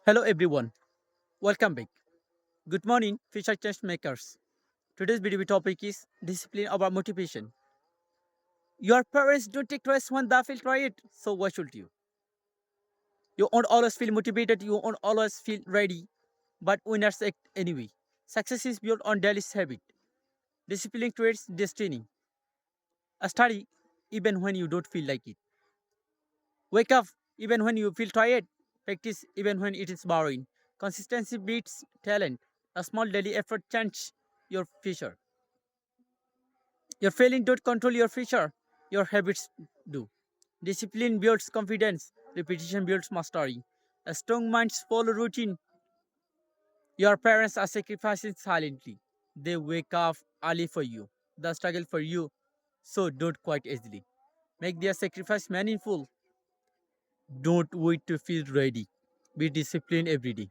Hello everyone, welcome back. Good morning, future change makers. Today's video topic is discipline over motivation. Your parents don't take rest when they feel tired, so why should you? You won't always feel motivated, you won't always feel ready, but winners act anyway. Success is built on daily habit. Discipline creates destiny. A study even when you don't feel like it. Wake up even when you feel tired. Practice even when it is boring. Consistency beats talent. A small daily effort changes your future. Your failing don't control your future. Your habits do. Discipline builds confidence. Repetition builds mastery. A strong minds follow routine. Your parents are sacrificing silently. They wake up early for you. They struggle for you. So don't quit easily. Make their sacrifice meaningful. Don't wait to feel ready. Be disciplined every day.